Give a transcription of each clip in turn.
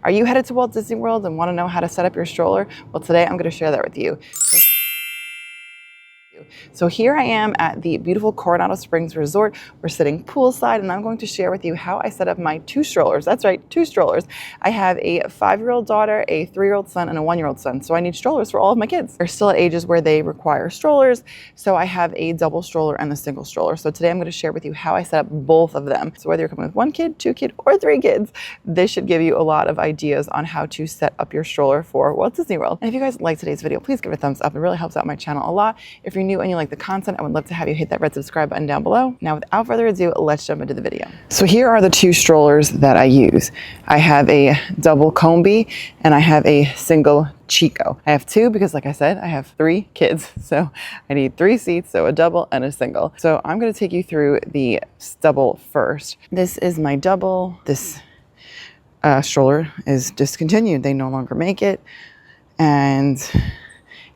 Are you headed to Walt Disney World and want to know how to set up your stroller? Well, today I'm going to share that with you. So here I am at the beautiful Coronado Springs Resort. We're sitting poolside and I'm going to share with you how I set up my 2 strollers. That's right, 2 strollers. I have a 5-year-old daughter, a 3-year-old son, and a 1-year-old son. So I need strollers for all of my kids. They're still at ages where they require strollers. So I have a double stroller and a single stroller. So today I'm going to share with you how I set up both of them. So whether you're coming with 1 kid, 2 kids, or 3 kids, this should give you a lot of ideas on how to set up your stroller for Walt Disney World. And if you guys like today's video, please give it a thumbs up. It really helps out my channel a lot. If you're new and you like the content, I would love to have you hit that red subscribe button down below. Now, without further ado, let's jump into the video. So here are the 2 strollers that I use. I have a double Combi and I have a single Chico. I have 2 because, like I said, I have 3 kids. So I need 3 seats, so a double and a single. So I'm going to take you through the double first. This is my double. This stroller is discontinued. They no longer make it. And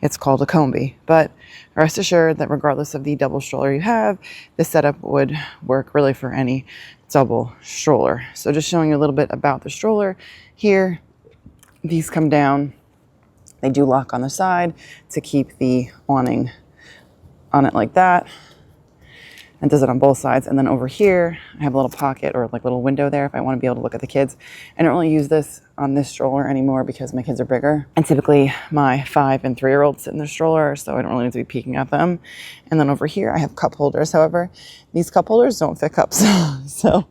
it's called a Combi, but rest assured that regardless of the double stroller you have, this setup would work really for any double stroller. So just showing you a little bit about the stroller here. These come down. They do lock on the side to keep the awning on it like that. And does it on both sides. And then over here, I have a little pocket or like little window there if I want to be able to look at the kids. I don't really use this on this stroller anymore because my kids are bigger. And typically my 5 and 3-year-olds sit in the stroller, so I don't really need to be peeking at them. And then over here, I have cup holders. However, these cup holders don't fit cups. So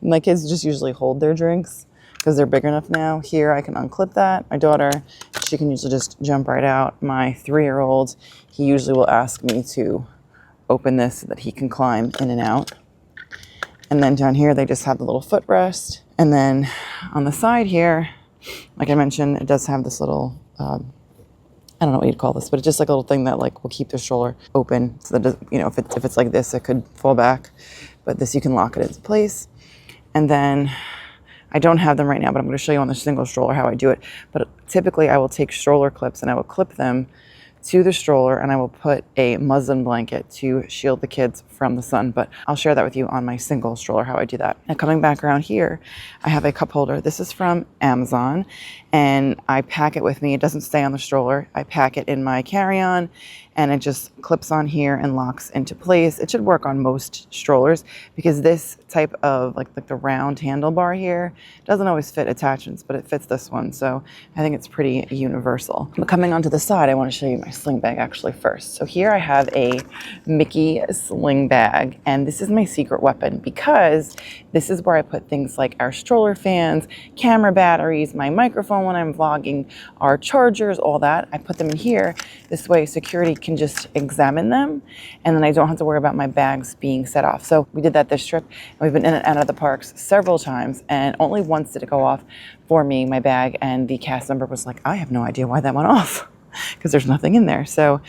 my kids just usually hold their drinks because they're big enough now. Here, I can unclip that. My daughter, she can usually just jump right out. My 3-year-old, he usually will ask me to open this so that he can climb in and out. And then down here, they just have the little footrest. And then on the side here, like I mentioned, it does have this little, I don't know what you'd call this, but it's just like a little thing that like will keep the stroller open so that, you know, if it's like this, it could fall back, but this, you can lock it into place. And then I don't have them right now, but I'm going to show you on the single stroller how I do it. But typically I will take stroller clips and I will clip them to the stroller and I will put a muslin blanket to shield the kids from the sun, but I'll share that with you on my single stroller how I do that. Now coming back around here, I have a cup holder. This is from Amazon and I pack it with me. It doesn't stay on the stroller. I pack it in my carry-on and it just clips on here and locks into place. It should work on most strollers because this type of like the round handlebar here doesn't always fit attachments, but it fits this one. So I think it's pretty universal. But coming onto the side, I want to show you my sling bag actually first. So here I have a Mickey sling bag and this is my secret weapon because this is where I put things like our stroller fans, camera batteries, my microphone when I'm vlogging, our chargers, all that. I put them in here. This way security can just examine them and then I don't have to worry about my bags being set off. So we did that this trip and we've been in and out of the parks several times and only once did it go off for me, my bag, and the cast member was like, I have no idea why that went off because there's nothing in there. So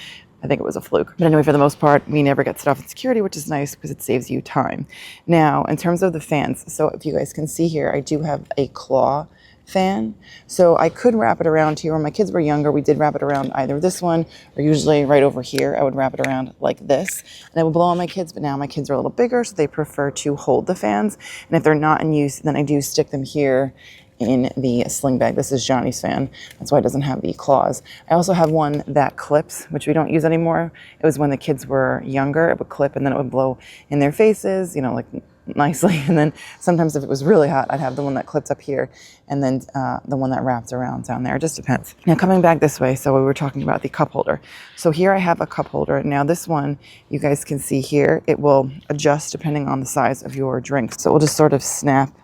I think it was a fluke. But anyway, for the most part, we never get set off in security, which is nice because it saves you time. Now, in terms of the fans, so if you guys can see here, I do have a claw fan. So I could wrap it around here. When my kids were younger, we did wrap it around either this one or usually right over here. I would wrap it around like this and it would blow on my kids. But now my kids are a little bigger, so they prefer to hold the fans. And if they're not in use, then I do stick them here in the sling bag. This is Johnny's fan. That's why it doesn't have the claws. I also have one that clips, which we don't use anymore. It was when the kids were younger. It would clip and then it would blow in their faces, you know, like nicely. And then sometimes if it was really hot, I'd have the one that clips up here and then the one that wraps around down there. It just depends. Now coming back this way, so we were talking about the cup holder. So here I have a cup holder. Now this one, you guys can see here, it will adjust depending on the size of your drink. So it will just sort of snap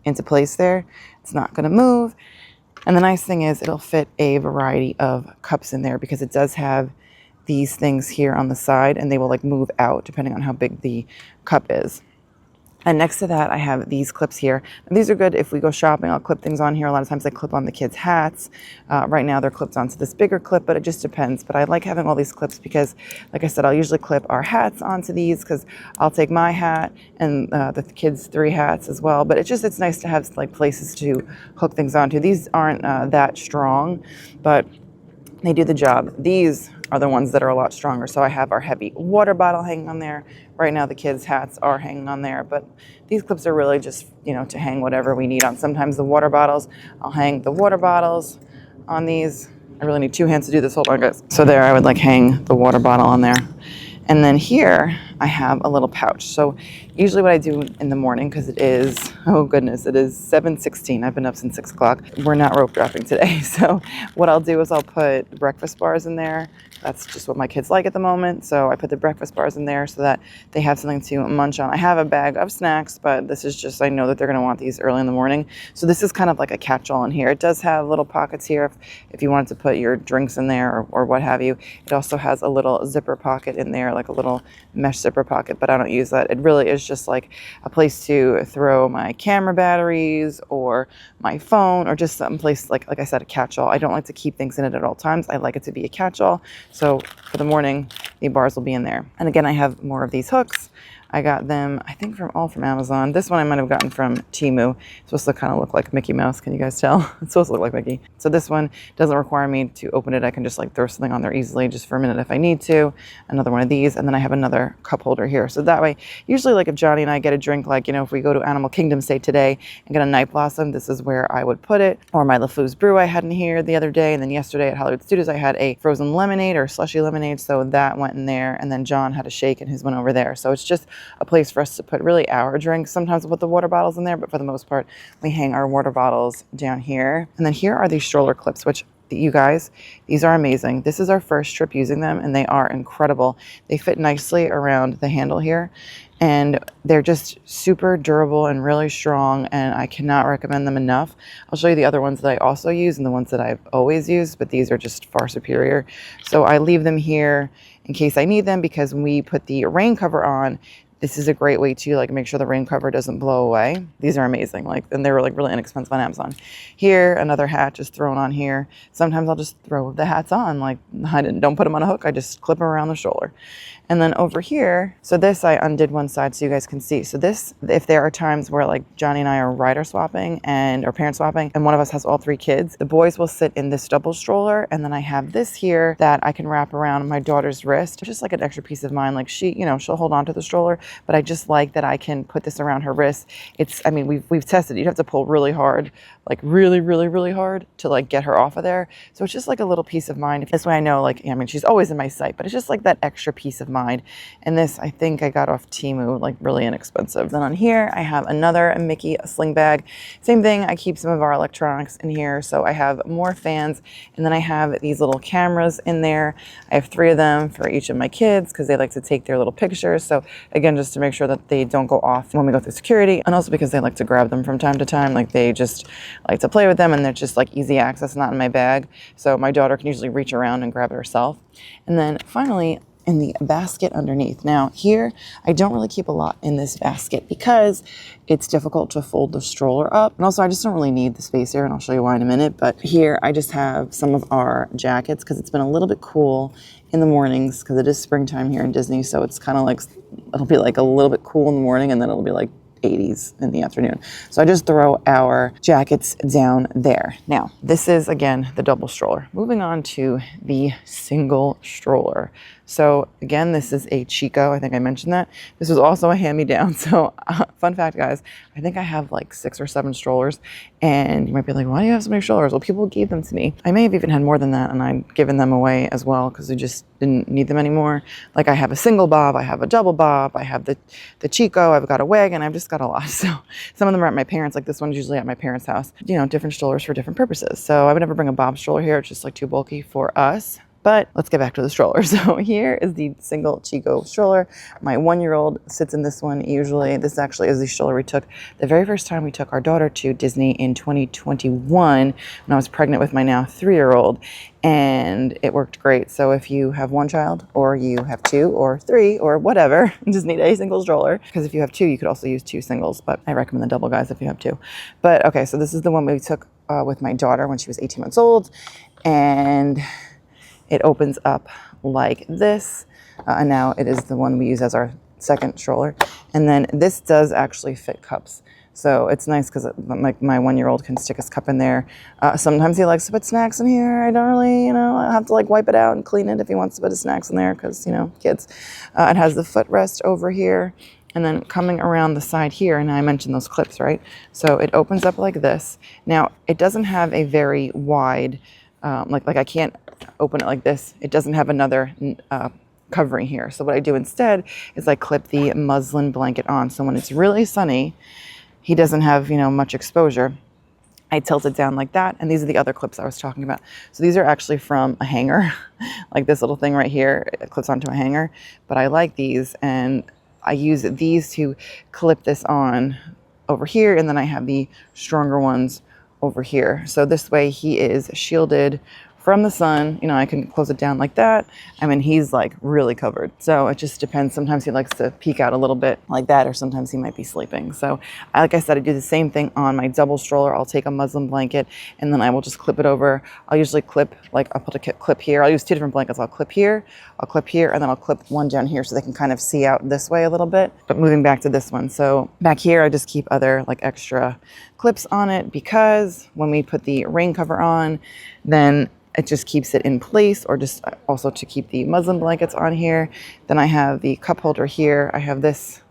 into place there. It's not going to move. And the nice thing is it'll fit a variety of cups in there because it does have these things here on the side and they will like move out depending on how big the cup is. And next to that, I have these clips here. And these are good if we go shopping. I'll clip things on here. A lot of times I clip on the kids' hats. Right now they're clipped onto this bigger clip, but it just depends. But I like having all these clips because, like I said, I'll usually clip our hats onto these because I'll take my hat and the kids' 3 hats as well. But it's nice to have like places to hook things onto. These aren't that strong, but they do the job. These are the ones that are a lot stronger. So I have our heavy water bottle hanging on there. Right now the kids' hats are hanging on there, but these clips are really just, you know, to hang whatever we need on. Sometimes the water bottles, I'll hang the water bottles on these. I really need 2 hands to do this. Hold on, guys. So there, I would like hang the water bottle on there. And then here I have a little pouch. So usually what I do in the morning, because it is, oh goodness, it is 7:16. I've been up since 6 o'clock. We're not rope dropping today. So what I'll do is I'll put breakfast bars in there. That's just what my kids like at the moment. So I put the breakfast bars in there so that they have something to munch on. I have a bag of snacks, but this is just, I know that they're going to want these early in the morning. So this is kind of like a catch-all in here. It does have little pockets here if you wanted to put your drinks in there or what have you. It also has a little zipper pocket in there, like a little mesh zipper pocket, but I don't use that. It really is just like a place to throw my camera batteries or my phone, or just some place, like I said, a catch-all. I don't like to keep things in it at all times. I like it to be a catch-all. So for the morning, the bars will be in there. And again, I have more of these hooks. I got them, I think, all from Amazon. This one I might have gotten from Temu. It's supposed to kind of look like Mickey Mouse. Can you guys tell? It's supposed to look like Mickey. So this one doesn't require me to open it. I can just like throw something on there easily just for a minute if I need to. Another one of these. And then I have another cup holder here. So that way, usually like if Johnny and I get a drink, like, you know, if we go to Animal Kingdom, say today, and get a Night Blossom, this is where I would put it. Or my LeFou's Brew I had in here the other day. And then yesterday at Hollywood Studios, I had a frozen lemonade or slushy lemonade. So that went in there. And then John had a shake and his went over there. So it's just a place for us to put really our drinks. Sometimes we'll put the water bottles in there, but for the most part, we hang our water bottles down here. And then here are these stroller clips, which you guys, these are amazing. This is our first trip using them and they are incredible. They fit nicely around the handle here and they're just super durable and really strong, and I cannot recommend them enough. I'll show you the other ones that I also use and the ones that I've always used, but these are just far superior. So I leave them here in case I need them, because when we put the rain cover on, this is a great way to like make sure the rain cover doesn't blow away. These are amazing, like, and they were like really inexpensive on Amazon. Here, another hat just thrown on here. Sometimes I'll just throw the hats on, like don't put them on a hook. I just clip them around the shoulder. And then over here, so this I undid one side so you guys can see. So this, if there are times where like Johnny and I are rider swapping or parent swapping, and one of us has all 3 kids, the boys will sit in this double stroller, and then I have this here that I can wrap around my daughter's wrist, just like an extra peace of mind. Like she, you know, she'll hold on to the stroller, but I just like that I can put this around her wrist. It's, I mean, we've tested it. You'd have to pull really hard, like really, really, really hard to like get her off of there. So it's just like a little peace of mind. This way I know, like, I mean, she's always in my sight, but it's just like that extra peace of mind. And this, I think I got off Temu, like really inexpensive. Then on here, I have another Mickey sling bag. Same thing, I keep some of our electronics in here. So I have more fans, and then I have these little cameras in there. I have 3 of them for each of my kids because they like to take their little pictures. So again, just to make sure that they don't go off when we go through security, and also because they like to grab them from time to time. Like they just like to play with them, and they're just like easy access, not in my bag. So my daughter can usually reach around and grab it herself. And then finally, in the basket underneath. Now here, I don't really keep a lot in this basket because it's difficult to fold the stroller up. And also I just don't really need the space here, and I'll show you why in a minute. But here I just have some of our jackets because it's been a little bit cool in the mornings because it is springtime here in Disney. So it's kind of like, it'll be like a little bit cool in the morning, and then it'll be like 80s in the afternoon. So I just throw our jackets down there. Now, this is again the double stroller. Moving on to the single stroller. So again, this is a Chico. I think I mentioned that. This was also a hand-me-down. So fun fact, guys, I think I have like 6 or 7 strollers, and you might be like, why do you have so many strollers? Well, people gave them to me. I may have even had more than that, and I'd given them away as well because we just didn't need them anymore. Like I have a single bob, I have a double bob, I have the Chico, I've got a wagon, I've just got a lot. So some of them are at my parents', like this one's usually at my parents' house. You know, different strollers for different purposes. So I would never bring a bob stroller here. It's just like too bulky for us. But let's get back to the stroller. So here is the single Chico stroller. My 1-year-old sits in this one usually. This actually is the stroller we took the very first time we took our daughter to Disney in 2021 when I was pregnant with my now 3-year-old. And it worked great. So if you have 1 child, or you have 2 or 3 or whatever, you just need a single stroller. Because if you have 2, you could also use 2 singles, but I recommend the double, guys, if you have 2. But okay, so this is the one we took with my daughter when she was 18 months old. And it opens up like this, and now it is the one we use as our second stroller. And then this does actually fit cups. So it's nice because like my 1-year-old can stick his cup in there. Sometimes he likes to put snacks in here. I don't really, I have to like wipe it out and clean it if he wants to put his snacks in there because, kids. It has the footrest over here. And then coming around the side here, and I mentioned those clips, right? So it opens up like this. Now, it doesn't have a very wide, like I can't open it like this. It doesn't have another covering here. So what I do instead is I clip the muslin blanket on. So when it's really sunny, he doesn't have, much exposure. I tilt it down like that. And these are the other clips I was talking about. So these are actually from a hanger, like this little thing right here. It clips onto a hanger. But I like these, and I use these to clip this on over here, and then I have the stronger ones over here. So this way he is shielded from the sun. I can close it down like that. I mean, he's like really covered. So it just depends. Sometimes he likes to peek out a little bit like that, or sometimes he might be sleeping. So like I said, I do the same thing on my double stroller. I'll take a muslin blanket and then I will just clip it over. I'll usually clip, like I'll put a clip here. I'll use 2 different blankets. I'll clip here, and then I'll clip one down here so they can kind of see out this way a little bit. But moving back to this one. So back here, I just keep other like extra clips on it, because when we put the rain cover on, then it just keeps it in place, or just also to keep the muslin blankets on here. Then I have the cup holder here. I have this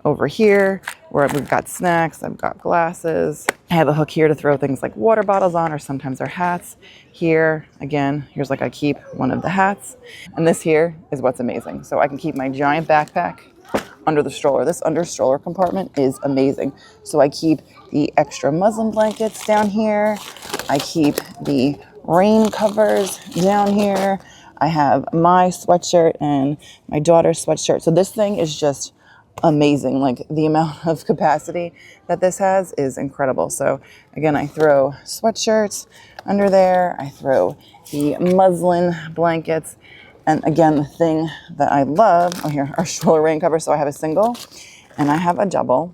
over here where we've got snacks, I've got glasses. I have a hook here to throw things like water bottles on, or sometimes our hats. Here, again, here's like I keep one of the hats. And this here is what's amazing. So I can keep my giant backpack under the stroller. This under stroller compartment is amazing. So I keep the extra muslin blankets down here. I keep the rain covers down here. I have my sweatshirt and my daughter's sweatshirt. So this thing is just amazing. Like the amount of capacity that this has is incredible. So again, I throw sweatshirts under there. I throw the muslin blankets. And again, the thing that I love, here, our stroller rain cover. So I have a single and I have a double.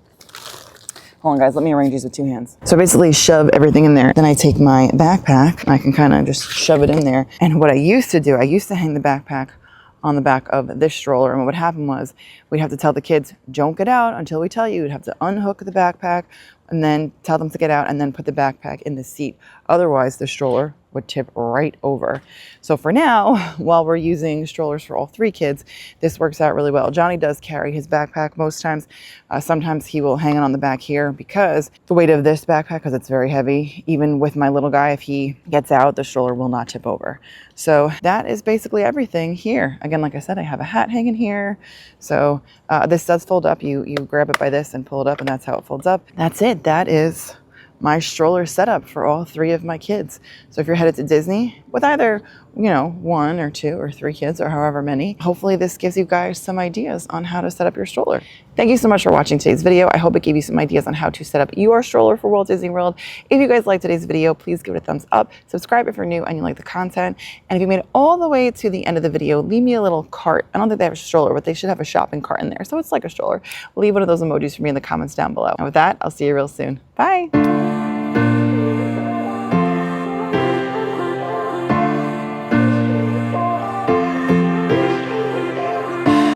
Hold on, guys, let me arrange these with 2 hands. So basically shove everything in there. Then I take my backpack and I can kind of just shove it in there. And what I used to do, I used to hang the backpack on the back of this stroller. And what would happen was we'd have to tell the kids, don't get out until we tell you. You'd have to unhook the backpack and then tell them to get out and then put the backpack in the seat. Otherwise, the stroller would tip right over. So for now, while we're using strollers for all 3 kids, this works out really well. Johnny does carry his backpack most times. Sometimes he will hang it on the back here because the weight of this backpack, because it's very heavy, even with my little guy, if he gets out, the stroller will not tip over. So that is basically everything here. Again, like I said, I have a hat hanging here. So this does fold up. You grab it by this and pull it up, and that's how it folds up. That's it. That is my stroller setup for all 3 of my kids. So if you're headed to Disney with either, 1 or 2 or 3 kids or however many, hopefully this gives you guys some ideas on how to set up your stroller. Thank you so much for watching today's video. I hope it gave you some ideas on how to set up your stroller for Walt Disney World. If you guys liked today's video, please give it a thumbs up. Subscribe if you're new and you like the content. And if you made it all the way to the end of the video, leave me a little cart. I don't think they have a stroller, but they should have a shopping cart in there. So it's like a stroller. Leave one of those emojis for me in the comments down below. And with that, I'll see you real soon. Bye.